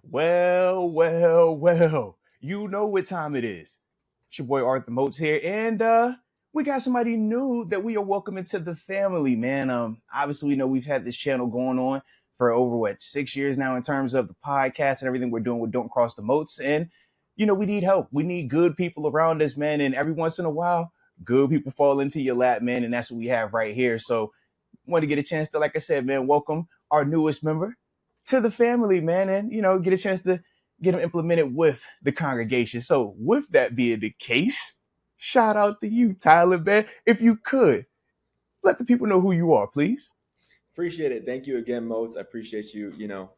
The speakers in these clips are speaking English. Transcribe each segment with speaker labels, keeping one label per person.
Speaker 1: Well. You know what time it is. It's your boy Arthur Moats here, and we got somebody new that we are welcoming to the family, man. Obviously, we know we've had this channel going on for over 6 years now in terms of the podcast and everything we're doing with Don't Cross the Moats, and we need help. We need good people around us, man. And every once in a while, good people fall into your lap, man, and that's what we have right here. So, want to get a chance to, like I said, man, welcome our newest member to the family, man, and get a chance to get them implemented with the congregation. So, with that being the case, shout out to you, Tyler, man. If you could let the people know who you are, please.
Speaker 2: Appreciate it. Thank you again, Moats. I appreciate you,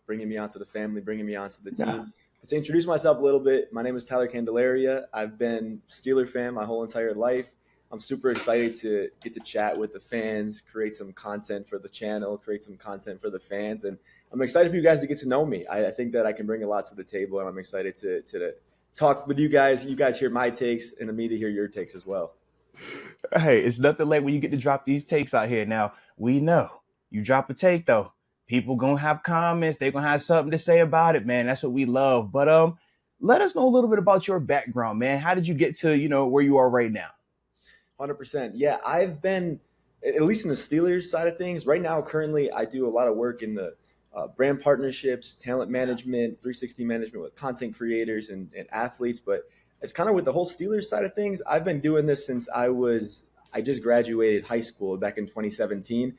Speaker 2: bringing me onto the family, bringing me onto the team.
Speaker 1: Nah.
Speaker 2: But to introduce myself a little bit, my name is Tyler Candelaria. I've been Steeler fan my whole entire life. I'm super excited to get to chat with the fans, create some content for the channel, create some content for the fans. And I'm excited for you guys to get to know me. I think that I can bring a lot to the table, and I'm excited to talk with you guys. You guys hear my takes, and me to hear your takes as well.
Speaker 1: Hey, it's nothing like when you get to drop these takes out here. Now, we know you drop a take, though, people going to have comments. They're going to have something to say about it, man. That's what we love. But let us know a little bit about your background, man. How did you get to, where you are right now?
Speaker 2: 100%. Yeah, I've been, at least in the Steelers side of things, right now, currently, I do a lot of work in the brand partnerships, talent management, 360 management with content creators and athletes. But it's kind of with the whole Steelers side of things. I've been doing this since I just graduated high school back in 2017.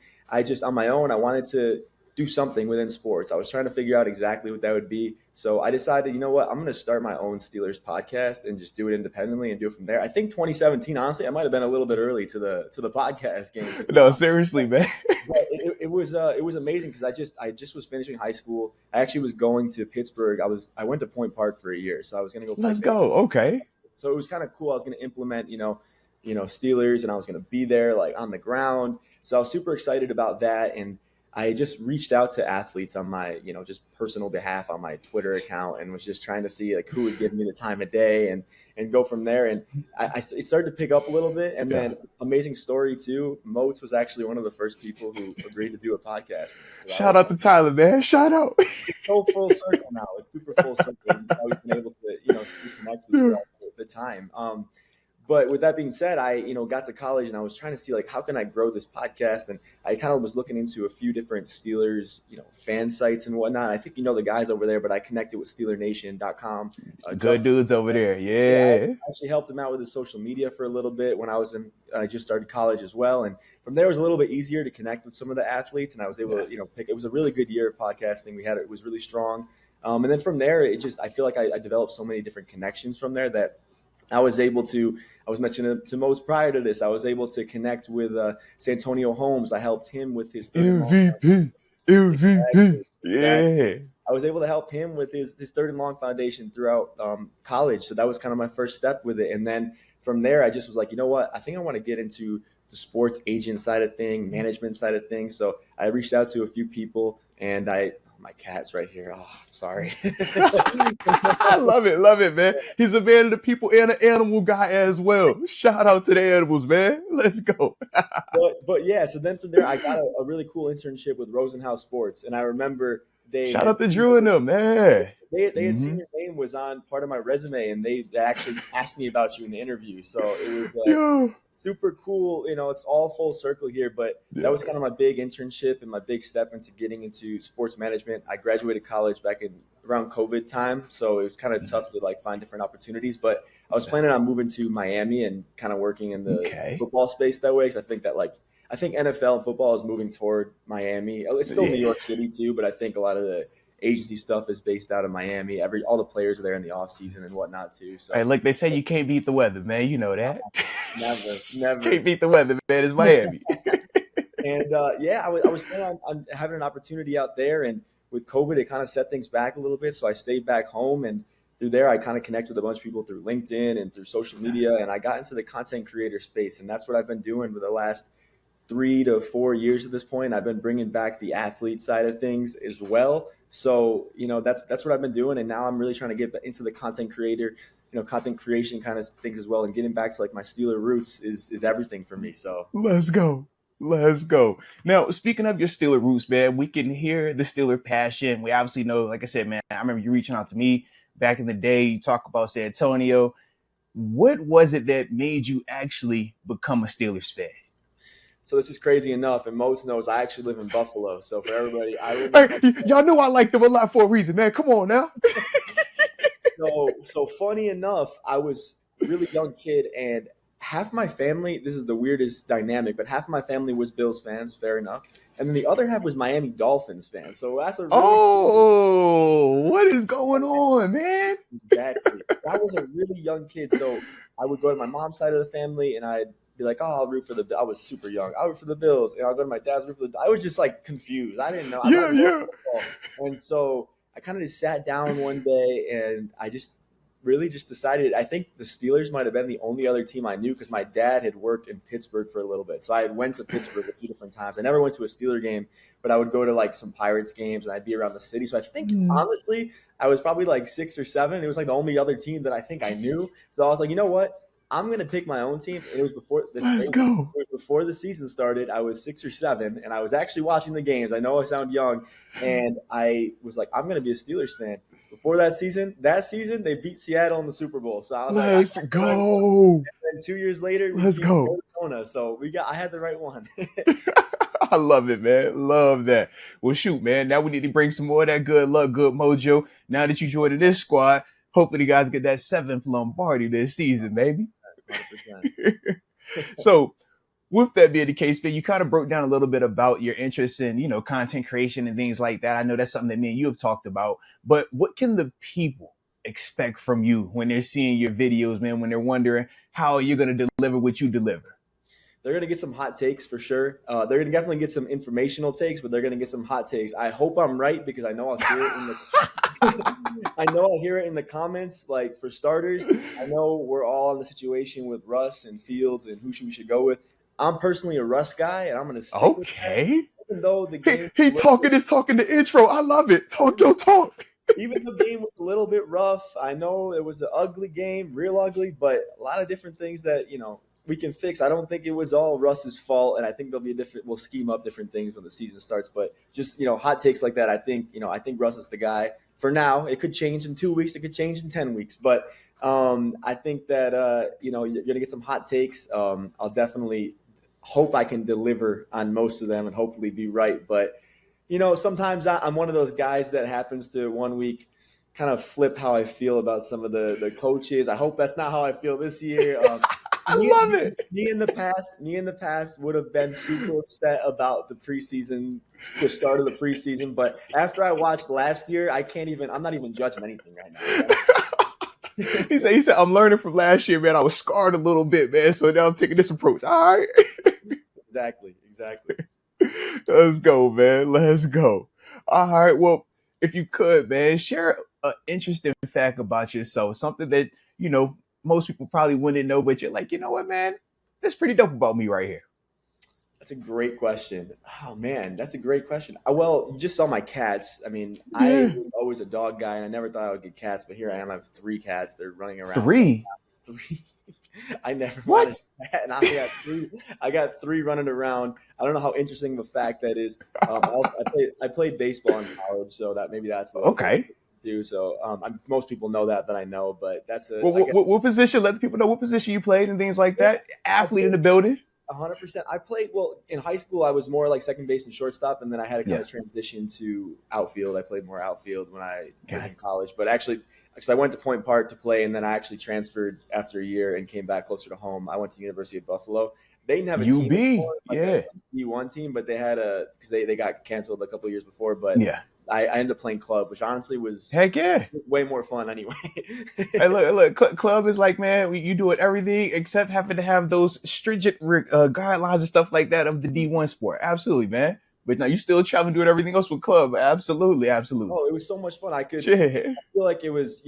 Speaker 2: On my own, I wanted to do something within sports. I was trying to figure out exactly what that would be. So I decided, you know what, I'm going to start my own Steelers podcast and just do it independently and do it from there. I think 2017, honestly, I might have been a little bit early to the podcast game.
Speaker 1: No, seriously, man.
Speaker 2: But it was amazing because I just was finishing high school. I actually was going to Pittsburgh. I went to Point Park for a year, so I was going to go.
Speaker 1: Let's go. Okay.
Speaker 2: So it was kind of cool. I was going to implement, Steelers, and I was going to be there like on the ground. So I was super excited about that, and I just reached out to athletes on my, just personal behalf on my Twitter account, and was just trying to see like who would give me the time of day and go from there. And it started to pick up a little bit. And then amazing story too. Moats was actually one of the first people who agreed to do a podcast.
Speaker 1: Shout out to Tyler, man. Shout out.
Speaker 2: It's so full circle now. It's super full circle. We've been able to, stay connected throughout the time. But with that being said, I, got to college and I was trying to see like, how can I grow this podcast? And I kind of was looking into a few different Steelers, fan sites and whatnot. I think the guys over there, but I connected with SteelerNation.com.
Speaker 1: Good Justin, dudes over there. Yeah.
Speaker 2: I actually helped him out with his social media for a little bit when I just started college as well. And from there it was a little bit easier to connect with some of the athletes. And I was able to, pick, it was a really good year of podcasting. It was really strong. And then from there, I feel like I developed so many different connections from there that I was mentioning to Moats prior to this, I was able to connect with Santonio Holmes. I helped him with his
Speaker 1: MVP.
Speaker 2: Exactly.
Speaker 1: Yeah.
Speaker 2: I was able to help him with his third and long foundation throughout college. So that was kind of my first step with it. And then from there, I just was like, you know what? I think I want to get into the sports agent side of things, management side of things. So I reached out to a few people, and my cat's right here. Oh, sorry.
Speaker 1: I love it, man. He's a man of the people and an animal guy as well. Shout out to the animals, man. Let's go.
Speaker 2: but yeah, so then from there, I got a really cool internship with Rosenhaus Sports. And I remember
Speaker 1: shout out to Drew and them, man.
Speaker 2: They had seen your name was on part of my resume, and they actually asked me about you in the interview. So it was super cool. It's all full circle here, but that was kind of my big internship and my big step into getting into sports management. I graduated college back in around COVID time, so it was kind of tough to find different opportunities, but I was planning on moving to Miami and kind of working in the football space that way. Because I think that I think NFL and football is moving toward Miami. It's still New York City too, but I think a lot of the agency stuff is based out of Miami. All the players are there in the off season and whatnot too. So,
Speaker 1: hey, look, they say you can't beat the weather, man. You know that.
Speaker 2: Never.
Speaker 1: Can't beat the weather, man. It's Miami.
Speaker 2: And I was planning on having an opportunity out there, and with COVID, it kind of set things back a little bit. So I stayed back home, and through there, I kind of connected with a bunch of people through LinkedIn and through social media, and I got into the content creator space, and that's what I've been doing for the last 3 to 4 years at this point. I've been bringing back the athlete side of things as well. So, that's what I've been doing. And now I'm really trying to get into the content creator, content creation kind of things as well. And getting back to my Steeler roots is everything for me. So
Speaker 1: let's go. Let's go. Now, speaking of your Steeler roots, man, we can hear the Steeler passion. We obviously know, like I said, man, I remember you reaching out to me back in the day. You talk about San Antonio. What was it that made you actually become a Steelers fan?
Speaker 2: So this is crazy enough, and Moats knows I actually live in Buffalo. So for everybody, I live in
Speaker 1: Hey,
Speaker 2: Buffalo.
Speaker 1: y'all know I like them a lot for a reason, man. Come on now.
Speaker 2: So funny enough, I was a really young kid, and half my family, this is the weirdest dynamic, but half my family was Bills fans, fair enough. And then the other half was Miami Dolphins fans. So that's a really
Speaker 1: Oh, what is going on, man?
Speaker 2: exactly. I was a really young kid, so I would go to my mom's side of the family, and I'd be like, "Oh, I'll root for the." I was super young. I'll root for the Bills, and I'll go to my dad's root for the. I was just like confused. I didn't know. I
Speaker 1: Yeah,
Speaker 2: love
Speaker 1: yeah.
Speaker 2: football, and so I kind of just sat down one day, and I just really just decided. I think the Steelers might have been the only other team I knew because my dad had worked in Pittsburgh for a little bit, so I had went to Pittsburgh a few different times. I never went to a Steeler game, but I would go to like some Pirates games, and I'd be around the city. So I think honestly. I was probably like 6 or 7. It was like the only other team that I think I knew. So I was like, you know what? I'm gonna pick my own team. And it was before this.
Speaker 1: Let's go.
Speaker 2: It was before the season started. I was 6 or 7, and I was actually watching the games. I know I sound young, and I was like, I'm gonna be a Steelers fan. Before that season, they beat Seattle in the Super Bowl. So I was
Speaker 1: Let's
Speaker 2: like,
Speaker 1: go.
Speaker 2: and 2 years later, we
Speaker 1: Let's
Speaker 2: beat
Speaker 1: go.
Speaker 2: Arizona. So I had the right one.
Speaker 1: I love it, man. Love that. Well, shoot, man. Now we need to bring some more of that good luck, good mojo. Now that you joined this squad, hopefully you guys get that 7th Lombardi this season, baby.
Speaker 2: 100%.
Speaker 1: So, with that being the case, man, you kind of broke down a little bit about your interest in, content creation and things like that. I know that's something that me and you have talked about. But what can the people expect from you when they're seeing your videos, man, when they're wondering how you're going to deliver what you deliver?
Speaker 2: They're going to get some hot takes for sure. They're going to definitely get some informational takes, but they're going to get some hot takes. I hope I'm right because I know I'll hear it in the I know I'll hear it in the comments. Like for starters, I know we're all in the situation with Russ and Fields and we should go with. I'm personally a Russ guy, and I'm going to stick with that. Even though the game
Speaker 1: he talking the intro. I love it. Talk your talk.
Speaker 2: Even the game was a little bit rough. I know it was an ugly game, real ugly, but a lot of different things that we can fix. I don't think it was all Russ's fault, and I think we'll scheme up different things when the season starts. But just hot takes like that, I think Russ is the guy for now. It could change in 2 weeks, it could change in 10 weeks, but I think that you're gonna get some hot takes. I'll definitely hope I can deliver on most of them and hopefully be right. But sometimes I'm one of those guys that happens to one week kind of flip how I feel about some of the coaches. I hope that's not how I feel this year.
Speaker 1: I love it.
Speaker 2: Me in the past would have been super upset about the start of the preseason. But after I watched last year, I'm not even judging anything right now.
Speaker 1: He said, I'm learning from last year, man. I was scarred a little bit, man. So now I'm taking this approach. All right.
Speaker 2: Exactly.
Speaker 1: Let's go, man. Let's go. All right. Well, if you could, man, share an interesting fact about yourself, something that, most people probably wouldn't know, but you're like, you know what, man, that's pretty dope about me right here.
Speaker 2: That's a great question. Oh man, that's a great question. Well, you just saw my cats. I mean, I was always a dog guy, and I never thought I would get cats, but here I am. I have 3 cats. They're running around.
Speaker 1: 3.
Speaker 2: I never wanted a cat, and I got 3 running around. I don't know how interesting of a fact that is. I played baseball in college, so that's
Speaker 1: okay.
Speaker 2: Too. So most people know that I know, but that's a.
Speaker 1: Well, what position? Let the people know what position you played and things like that. Athlete in the building.
Speaker 2: 100%. I played in high school. I was more like second base and shortstop, and then I had to kind of transition to outfield. I played more outfield when I was in college, but actually, because I went to Point Park to play, and then I actually transferred after a year and came back closer to home. I went to University of Buffalo. They didn't have a
Speaker 1: UB,
Speaker 2: team a D1 team, but they had because they got canceled a couple of years before. But I ended up playing club, which honestly was way more fun anyway.
Speaker 1: Hey, look, club is like, man, you doing everything except having to have those stringent guidelines and stuff like that of the D1 sport. Absolutely, man. But now you still traveling doing everything else with club. Absolutely.
Speaker 2: Oh, it was so much fun. I feel like it was,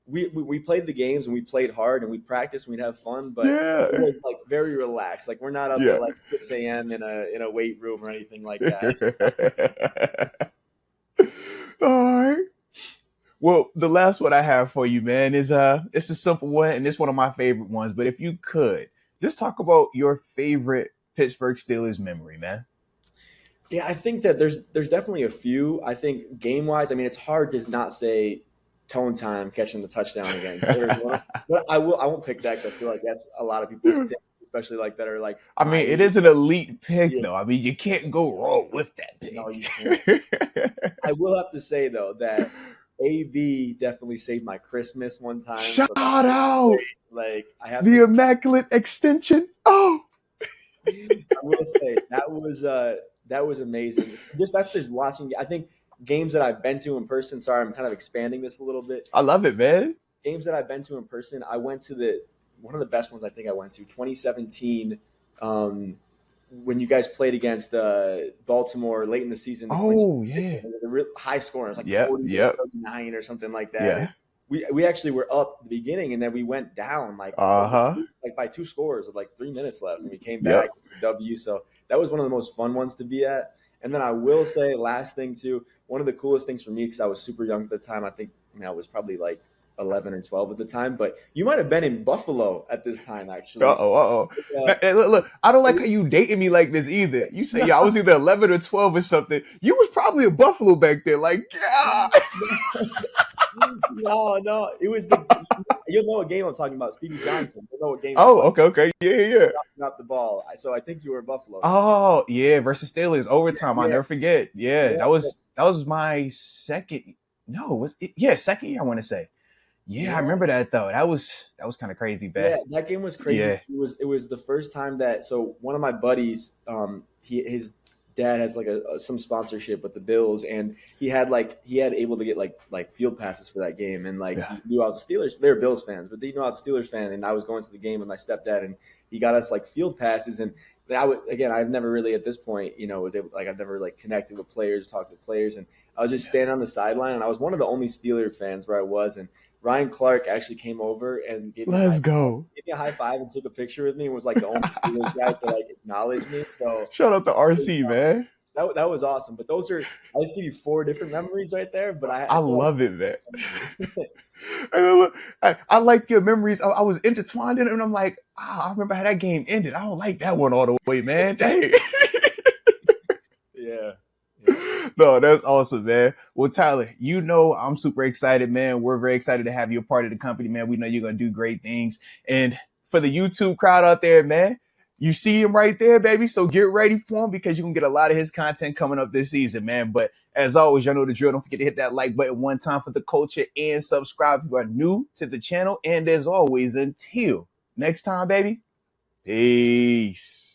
Speaker 2: we played the games and we played hard and we practiced and we'd have fun, but it was like very relaxed. Like we're not up at like 6 a.m. in a weight room or anything like that.
Speaker 1: All right. Well, the last one I have for you, man, is it's a simple one and it's one of my favorite ones. But if you could just talk about your favorite Pittsburgh Steelers memory, man?
Speaker 2: Yeah, I think that there's definitely a few. I think game wise, I mean, it's hard to not say tone time catching the touchdown against Arizona, but I won't pick that because I feel like that's a lot of people's picks, especially like that are like
Speaker 1: I
Speaker 2: my
Speaker 1: mean, it
Speaker 2: age.
Speaker 1: is an elite pick,
Speaker 2: Yeah,
Speaker 1: though. I mean, you can't go wrong with that
Speaker 2: no, you
Speaker 1: pick.
Speaker 2: can't. I will have to say though that AB definitely saved my Christmas one time
Speaker 1: Shout
Speaker 2: from
Speaker 1: out
Speaker 2: like I have
Speaker 1: the
Speaker 2: to.
Speaker 1: immaculate extension. Oh,
Speaker 2: I will say that was amazing. That's just watching. I think games that I've been to in person. Sorry, I'm kind of expanding this a little bit.
Speaker 1: I love it, man.
Speaker 2: Games that I've been to in person. I went to one of the best ones I think I went to 2017. When you guys played against Baltimore late in the season.
Speaker 1: Oh, yeah.
Speaker 2: The real high score. It was like 40-39 or something like that.
Speaker 1: Yeah.
Speaker 2: We actually were up at the beginning and then we went down like by 2 scores with like 3 minutes left and we came back with the W. So that was one of the most fun ones to be at. And then I will say last thing too, one of the coolest things for me because I was super young at the time. I was probably like 11 or 12 at the time, but you might have been in Buffalo at this time actually.
Speaker 1: Hey, look, I don't like how you dating me like this either. You say, I was either 11 or 12 or something. You was probably in Buffalo back there. Like, yeah.
Speaker 2: No, it was you'll know what game I'm talking about. Stevie Johnson. You'll know what game.
Speaker 1: Okay. Yeah.
Speaker 2: Dropping the ball. So I think you were Buffalo.
Speaker 1: Oh, yeah, versus Steelers overtime. I'll never forget. Yeah, that was my second. No, second year I want to say. Yeah, I remember that though. That was kind of crazy, man.
Speaker 2: Yeah, that game was crazy.
Speaker 1: Yeah.
Speaker 2: It was the first time that one of my buddies, his dad has like some sponsorship with the Bills, and he had able to get like field passes for that game, and he knew I was a Steelers. They were Bills fans, but they knew I was a Steelers fan, and I was going to the game with my stepdad, and he got us like field passes, and I've never really at this point, was able I've never like connected with players, talked to players, and I was just standing on the sideline, and I was one of the only Steelers fans where I was, and Ryan Clark actually came over and gave me a high five and took a picture with me and was like the only Steelers guy to like acknowledge me. So
Speaker 1: shout out to RC, man.
Speaker 2: That was awesome. But I just give you 4 different memories right there. But I
Speaker 1: love it, man. I like your memories. I was intertwined in it, and I'm like, I remember how that game ended. I don't like that one all the way, man. Dang.
Speaker 2: Yeah.
Speaker 1: No, that's awesome, man. Well, Tyler, I'm super excited, man. We're very excited to have you a part of the company, man. We know you're going to do great things. And for the YouTube crowd out there, man, you see him right there, baby. So get ready for him because you're going to get a lot of his content coming up this season, man. But as always, y'all know the drill. Don't forget to hit that like button one time for the culture and subscribe if you are new to the channel. And as always, until next time, baby, peace.